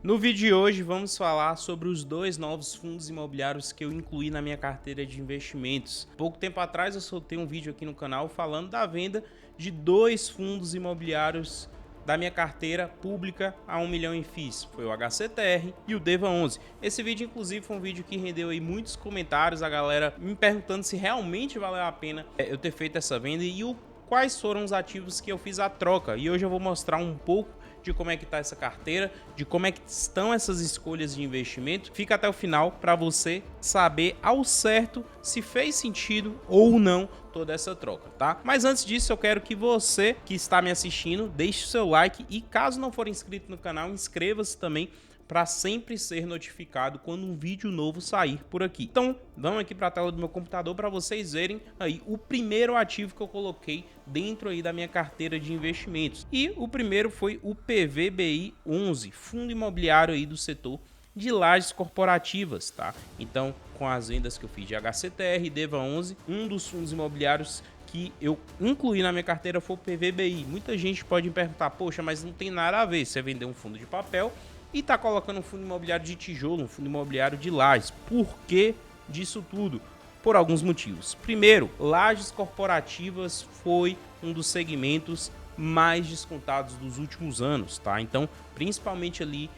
No vídeo de hoje vamos falar sobre os dois novos fundos imobiliários que eu incluí na minha carteira de investimentos. Pouco tempo atrás eu soltei um vídeo aqui no canal falando da venda de dois fundos imobiliários da minha carteira pública a 1 milhão em FIIs. Foi o HCTR e o DEVA11. Esse vídeo inclusive foi um vídeo que rendeu aí muitos comentários, a galera me perguntando se realmente valeu a pena eu ter feito essa venda e quais foram os ativos que eu fiz a troca. E hoje eu vou mostrar um pouco de como é que está essa carteira, de como é que estão essas escolhas de investimento. Fica até o final para você saber ao certo se fez sentido ou não toda essa troca, tá? Mas antes disso, eu quero que você que está me assistindo deixe o seu like e caso não for inscrito no canal, inscreva-se também para sempre ser notificado quando um vídeo novo sair por aqui. Então, vamos aqui para a tela do meu computador para vocês verem aí o primeiro ativo que eu coloquei dentro aí da minha carteira de investimentos. E o primeiro foi o PVBI11, fundo imobiliário aí do setor de lajes corporativas, tá? Então, com as vendas que eu fiz de HCTR e DEVA11, um dos fundos imobiliários que eu incluí na minha carteira foi o PVBI. Muita gente pode me perguntar, poxa, mas não tem nada a ver, você vender um fundo de papel e tá colocando um fundo imobiliário de tijolo, um fundo imobiliário de lajes. Por que disso tudo? Por alguns motivos. Primeiro, lajes corporativas foi um dos segmentos mais descontados dos últimos anos, tá? Então, principalmente ali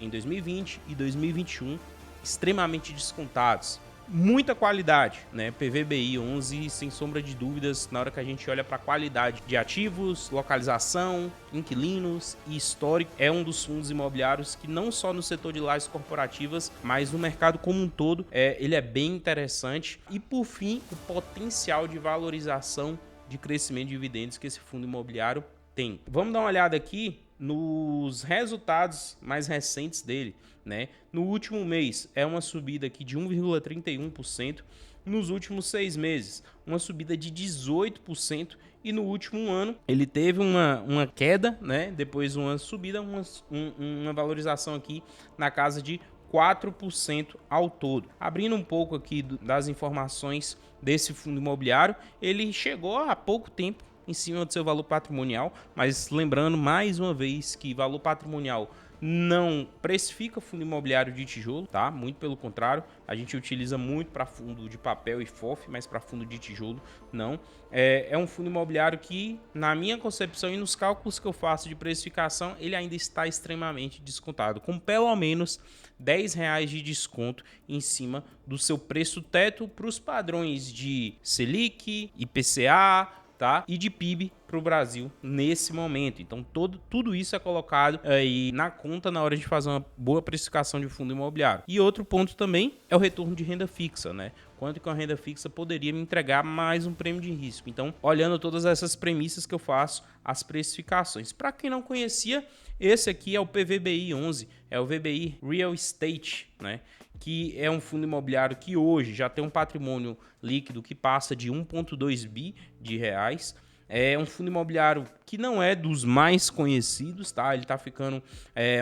em 2020 e 2021, extremamente descontados. Muita qualidade, né? PVBI 11, sem sombra de dúvidas, na hora que a gente olha para a qualidade de ativos, localização, inquilinos e histórico, é um dos fundos imobiliários que não só no setor de lajes corporativas, mas no mercado como um todo, ele é bem interessante. E por fim, o potencial de valorização de crescimento de dividendos que esse fundo imobiliário tem. Vamos dar uma olhada aqui nos resultados mais recentes dele, né? No último mês é uma subida aqui de 1,31%, nos últimos 6 meses uma subida de 18% e no último ano ele teve uma queda, né? Depois uma subida, uma valorização aqui na casa de 4% ao todo. Abrindo um pouco aqui das informações desse fundo imobiliário, ele chegou há pouco tempo em cima do seu valor patrimonial, mas lembrando mais uma vez que valor patrimonial não precifica fundo imobiliário de tijolo, tá? Muito pelo contrário, a gente utiliza muito para fundo de papel e FOF, mas para fundo de tijolo não. É um fundo imobiliário que, na minha concepção e nos cálculos que eu faço de precificação, ele ainda está extremamente descontado, com pelo menos R$10 de desconto em cima do seu preço teto para os padrões de Selic, IPCA, tá? E de PIB para o Brasil nesse momento. Então tudo isso é colocado aí na conta na hora de fazer uma boa precificação de fundo imobiliário. E outro ponto também é o retorno de renda fixa, né? Quanto que uma renda fixa poderia me entregar mais um prêmio de risco. Então, olhando todas essas premissas que eu faço, as precificações. Para quem não conhecia, esse aqui é o PVBI 11, é o VBI Real Estate, né? Que é um fundo imobiliário que hoje já tem um patrimônio líquido que passa de 1,2 bi de reais. É um fundo imobiliário que não é dos mais conhecidos, tá? Ele tá ficando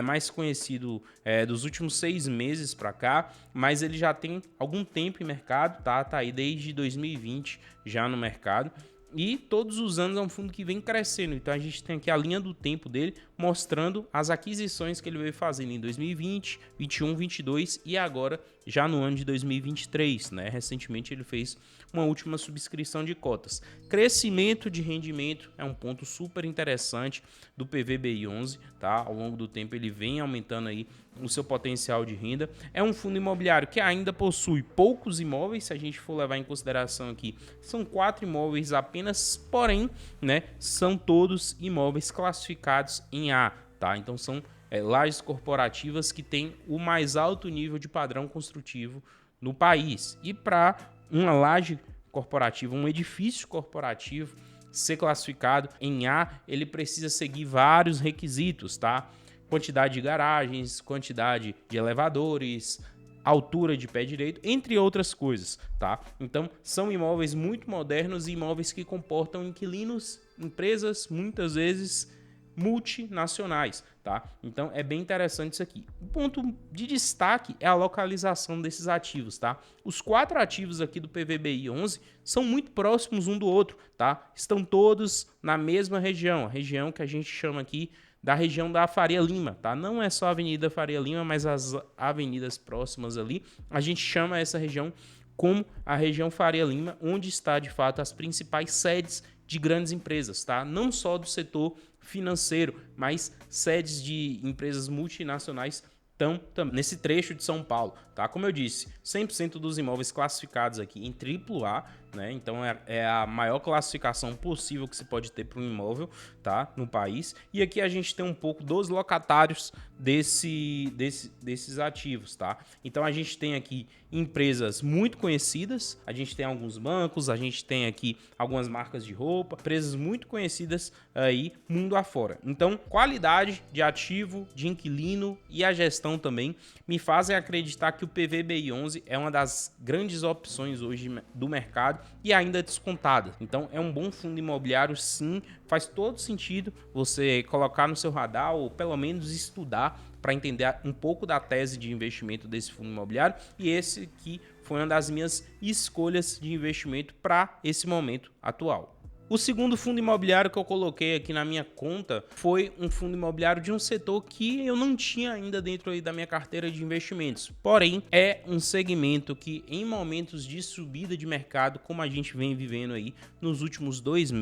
mais conhecido dos últimos 6 meses para cá, mas ele já tem algum tempo em mercado, tá? Tá aí desde 2020 já no mercado. E todos os anos é um fundo que vem crescendo. Então a gente tem aqui a linha do tempo dele mostrando as aquisições que ele veio fazendo em 2020, 21, 22 e agora já no ano de 2023, né? Recentemente ele fez uma última subscrição de cotas. Crescimento de rendimento é um ponto super interessante do PVBI 11, tá? Ao longo do tempo ele vem aumentando aí o seu potencial de renda. É um fundo imobiliário que ainda possui poucos imóveis, se a gente for levar em consideração aqui, são 4 imóveis apenas, porém, né, são todos imóveis classificados em A, tá? Então são lajes corporativas que têm o mais alto nível de padrão construtivo no país. E para uma laje corporativa, um edifício corporativo ser classificado em A, ele precisa seguir vários requisitos, tá? Quantidade de garagens, quantidade de elevadores, altura de pé direito, entre outras coisas, tá? Então, são imóveis muito modernos e imóveis que comportam inquilinos, empresas, muitas vezes multinacionais, tá? Então é bem interessante isso aqui. O ponto de destaque é a localização desses ativos, tá? Os 4 ativos aqui do PVBI 11 são muito próximos um do outro, tá? Estão todos na mesma região, a região que a gente chama aqui da região da Faria Lima, tá? Não é só a Avenida Faria Lima, mas as avenidas próximas ali, a gente chama essa região como a região Faria Lima, onde está de fato as principais sedes de grandes empresas, tá? Não só do setor financeiro, mas sedes de empresas multinacionais estão também nesse trecho de São Paulo, tá? Como eu disse, 100% dos imóveis classificados aqui em AAA, né? Então é a maior classificação possível que se pode ter para um imóvel, tá? No país. E aqui a gente tem um pouco dos locatários desses ativos, tá? Então a gente tem aqui empresas muito conhecidas, a gente tem alguns bancos, a gente tem aqui algumas marcas de roupa, empresas muito conhecidas aí mundo afora. Então, qualidade de ativo, de inquilino e a gestão também me fazem acreditar que o PVBI 11 é uma das grandes opções hoje do mercado e ainda descontada. Então, é um bom fundo imobiliário, sim, faz todo sentido você colocar no seu radar ou pelo menos estudar para entender um pouco da tese de investimento desse fundo imobiliário, e esse aqui foi uma das minhas escolhas de investimento para esse momento atual. O segundo fundo imobiliário que eu coloquei aqui na minha conta foi um fundo imobiliário de um setor que eu não tinha ainda dentro aí da minha carteira de investimentos. Porém, é um segmento que em momentos de subida de mercado, como a gente vem vivendo aí nos últimos 2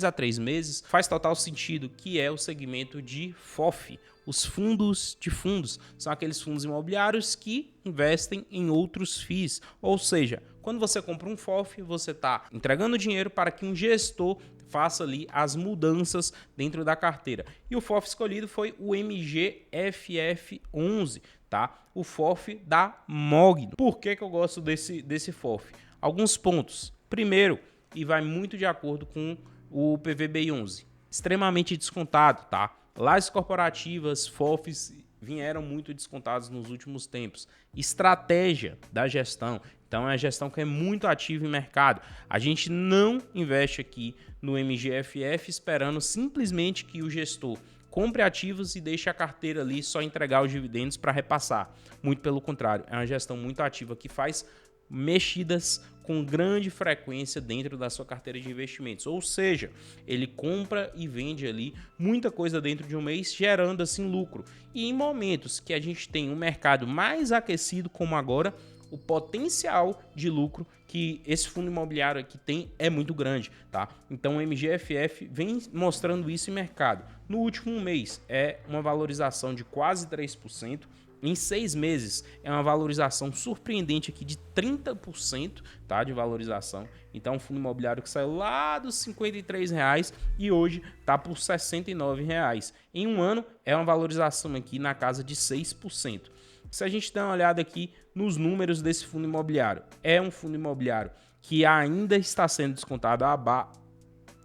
a 3 meses, faz total sentido, que é o segmento de FOF. Os fundos de fundos são aqueles fundos imobiliários que investem em outros FIIs, ou seja, quando você compra um FOF, você está entregando dinheiro para que um gestor faça ali as mudanças dentro da carteira. E o FOF escolhido foi o MGFF11, tá? O FOF da Mogno. Por que eu gosto desse FOF? Alguns pontos. Primeiro, e vai muito de acordo com o PVBI 11, extremamente descontado, tá? Lajes corporativas, FOFs vieram muito descontados nos últimos tempos. Estratégia da gestão. Então, é a gestão que é muito ativa em mercado. A gente não investe aqui no MGFF esperando simplesmente que o gestor compre ativos e deixe a carteira ali só entregar os dividendos para repassar. Muito pelo contrário, é uma gestão muito ativa que faz mexidas com grande frequência dentro da sua carteira de investimentos, ou seja, ele compra e vende ali muita coisa dentro de um mês, gerando assim lucro. E em momentos que a gente tem um mercado mais aquecido como agora, o potencial de lucro que esse fundo imobiliário aqui tem é muito grande, tá? Então o MGFF vem mostrando isso em mercado. No último mês é uma valorização de quase 3%. Em 6 meses é uma valorização surpreendente aqui de 30%, tá, de valorização. Então, um fundo imobiliário que saiu lá dos R$ 53,00 e hoje está por R$ 69,00. Em um ano é uma valorização aqui na casa de 6%. Se a gente der uma olhada aqui nos números desse fundo imobiliário, é um fundo imobiliário que ainda está sendo descontado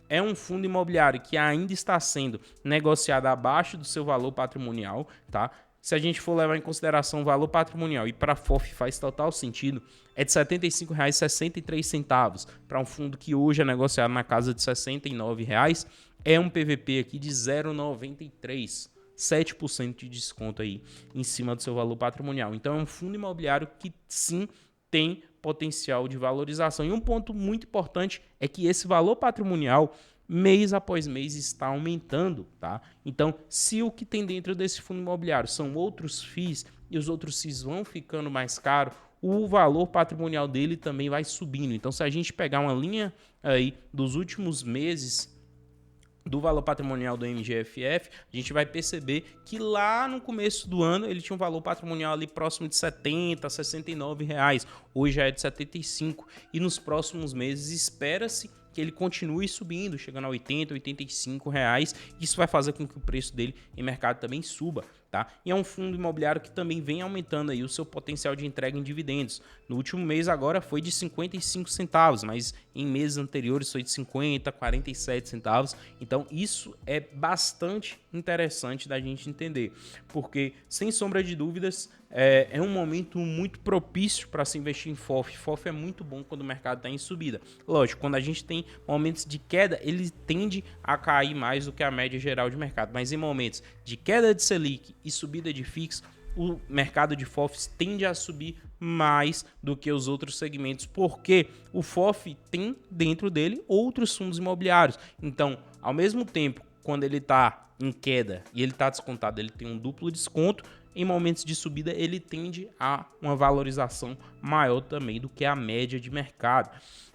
é um fundo imobiliário que ainda está sendo negociado abaixo do seu valor patrimonial, tá? Se a gente for levar em consideração o valor patrimonial e para a FOF faz total sentido, é de R$ 75,63 para um fundo que hoje é negociado na casa de R$ 69,00, é um PVP aqui de 0,93, 7% de desconto aí em cima do seu valor patrimonial. Então é um fundo imobiliário que sim tem potencial de valorização. E um ponto muito importante é que esse valor patrimonial mês após mês está aumentando, tá? Então, se o que tem dentro desse fundo imobiliário são outros FIIs e os outros FIIs vão ficando mais caros, o valor patrimonial dele também vai subindo. Então, se a gente pegar uma linha aí dos últimos meses do valor patrimonial do MGFF, a gente vai perceber que lá no começo do ano ele tinha um valor patrimonial ali próximo de R$ 70, R$ 69,00. Hoje já é de 75 e nos próximos meses espera-se que ele continue subindo, chegando a R$ 80, R$ 85,00. Isso vai fazer com que o preço dele em mercado também suba, tá? E é um fundo imobiliário que também vem aumentando aí o seu potencial de entrega em dividendos. No último mês agora foi de 55 centavos, mas em meses anteriores foi de 50, 47 centavos. Então isso é bastante interessante da gente entender, porque sem sombra de dúvidas é um momento muito propício para se investir em FOF. FOF é muito bom quando o mercado está em subida. Lógico, quando a gente tem momentos de queda, ele tende a cair mais do que a média geral de mercado, mas em momentos de queda de Selic e subida de fixo, o mercado de FOFs tende a subir mais do que os outros segmentos, porque o FOF tem dentro dele outros fundos imobiliários. Então, ao mesmo tempo, quando ele está em queda e ele está descontado, ele tem um duplo desconto. Em momentos de subida, ele tende a uma valorização maior também do que a média de mercado.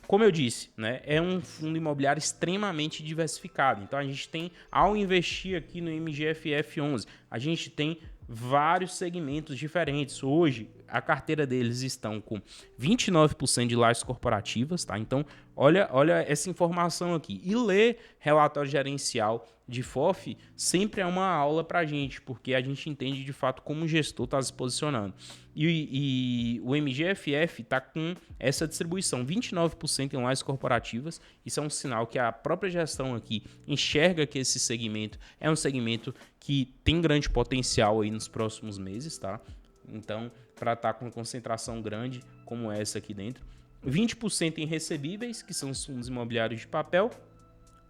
Como eu disse, né, é um fundo imobiliário extremamente diversificado. Então, a gente tem, ao investir aqui no MGFF11, a gente tem vários segmentos diferentes. Hoje, a carteira deles estão com 29% de lajes corporativas, tá? Então, olha essa informação aqui. E ler relatório gerencial de FOF sempre é uma aula para a gente, porque a gente entende de fato como o gestor está se posicionando. E o MGFF está com essa distribuição, 29% em lajes corporativas. Isso é um sinal que a própria gestão aqui enxerga que esse segmento é um segmento que tem grande potencial aí nos próximos meses, tá? Então, para estar com uma concentração grande como essa aqui dentro. 20% em recebíveis, que são os fundos imobiliários de papel.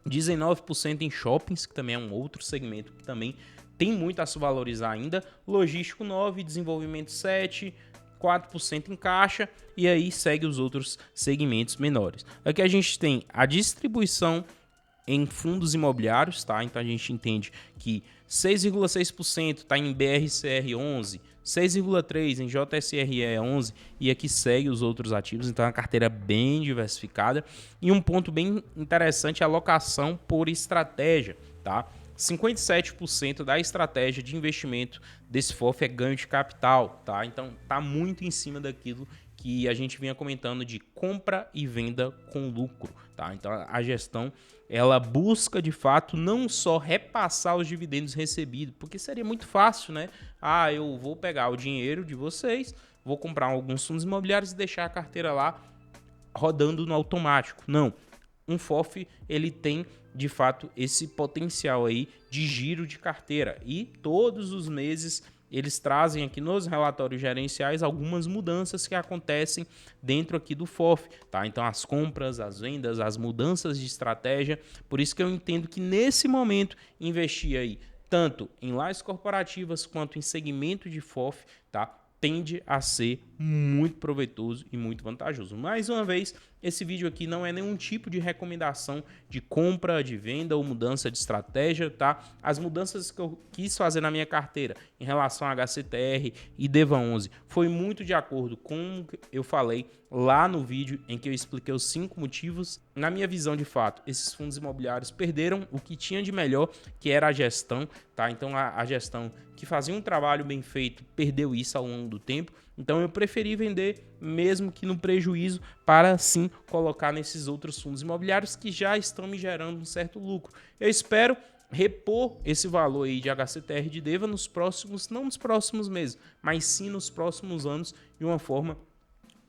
19% em shoppings, que também é um outro segmento que também tem muito a se valorizar ainda. Logístico 9%, desenvolvimento 7%, 4% em caixa, e aí segue os outros segmentos menores. Aqui a gente tem a distribuição em fundos imobiliários, tá? Então a gente entende que 6,6% está em BRCR 11%, 6,3% em JSRE 11%, e aqui segue os outros ativos. Então é uma carteira bem diversificada. E um ponto bem interessante é a alocação por estratégia, tá? 57% da estratégia de investimento desse FOF é ganho de capital, tá? Então tá muito em cima daquilo que a gente vinha comentando de compra e venda com lucro, tá? Então a gestão, ela busca de fato não só repassar os dividendos recebidos, porque seria muito fácil, né? Eu vou pegar o dinheiro de vocês, vou comprar alguns fundos imobiliários e deixar a carteira lá rodando no automático. Não. Um FOF, ele tem de fato esse potencial aí de giro de carteira, e todos os meses eles trazem aqui nos relatórios gerenciais algumas mudanças que acontecem dentro aqui do FOF, tá? Então as compras, as vendas, as mudanças de estratégia. Por isso que eu entendo que nesse momento investir aí tanto em lajes corporativas quanto em segmento de FOF, tá? Tende a ser muito proveitoso e muito vantajoso. Mais uma vez, esse vídeo aqui não é nenhum tipo de recomendação de compra, de venda ou mudança de estratégia, tá? As mudanças que eu quis fazer na minha carteira em relação a HCTR e DEVA 11 foi muito de acordo com o que eu falei lá no vídeo em que eu expliquei os 5 motivos. Na minha visão, de fato, esses fundos imobiliários perderam o que tinha de melhor, que era a gestão, tá? Então a gestão que fazia um trabalho bem feito perdeu isso ao longo do tempo. Então eu preferi vender, mesmo que no prejuízo, para sim colocar nesses outros fundos imobiliários que já estão me gerando um certo lucro. Eu espero repor esse valor aí de HCTR de DEVA nos próximos, não nos próximos meses, mas sim nos próximos anos, de uma forma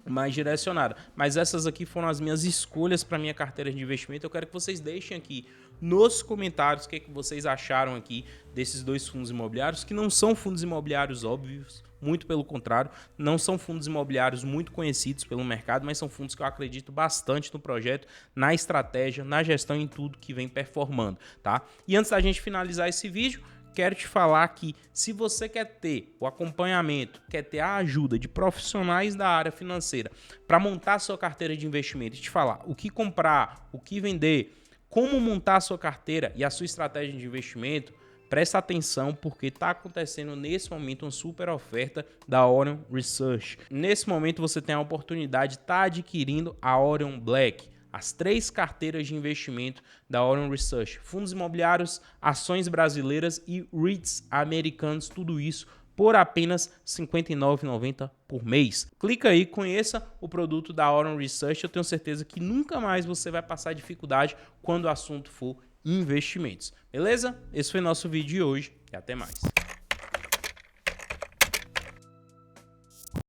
mais direcionada. Mas essas aqui foram as minhas escolhas para minha carteira de investimento. Eu quero que vocês deixem aqui nos comentários o que vocês acharam aqui desses dois fundos imobiliários, que não são fundos imobiliários óbvios, muito pelo contrário, não são fundos imobiliários muito conhecidos pelo mercado, mas são fundos que eu acredito bastante no projeto, na estratégia, na gestão, em tudo que vem performando, tá? E antes da gente finalizar esse vídeo, quero te falar que se você quer ter o acompanhamento, quer ter a ajuda de profissionais da área financeira para montar sua carteira de investimento e te falar o que comprar, o que vender, como montar a sua carteira e a sua estratégia de investimento, presta atenção, porque está acontecendo nesse momento uma super oferta da Orion Research. Nesse momento você tem a oportunidade de estar adquirindo a Orion Black, as 3 carteiras de investimento da Orion Research, fundos imobiliários, ações brasileiras e REITs americanos, tudo isso por apenas R$ 59,90 por mês. Clica aí, conheça o produto da Orion Research, eu tenho certeza que nunca mais você vai passar dificuldade quando o assunto for investimentos. Beleza? Esse foi nosso vídeo de hoje e até mais.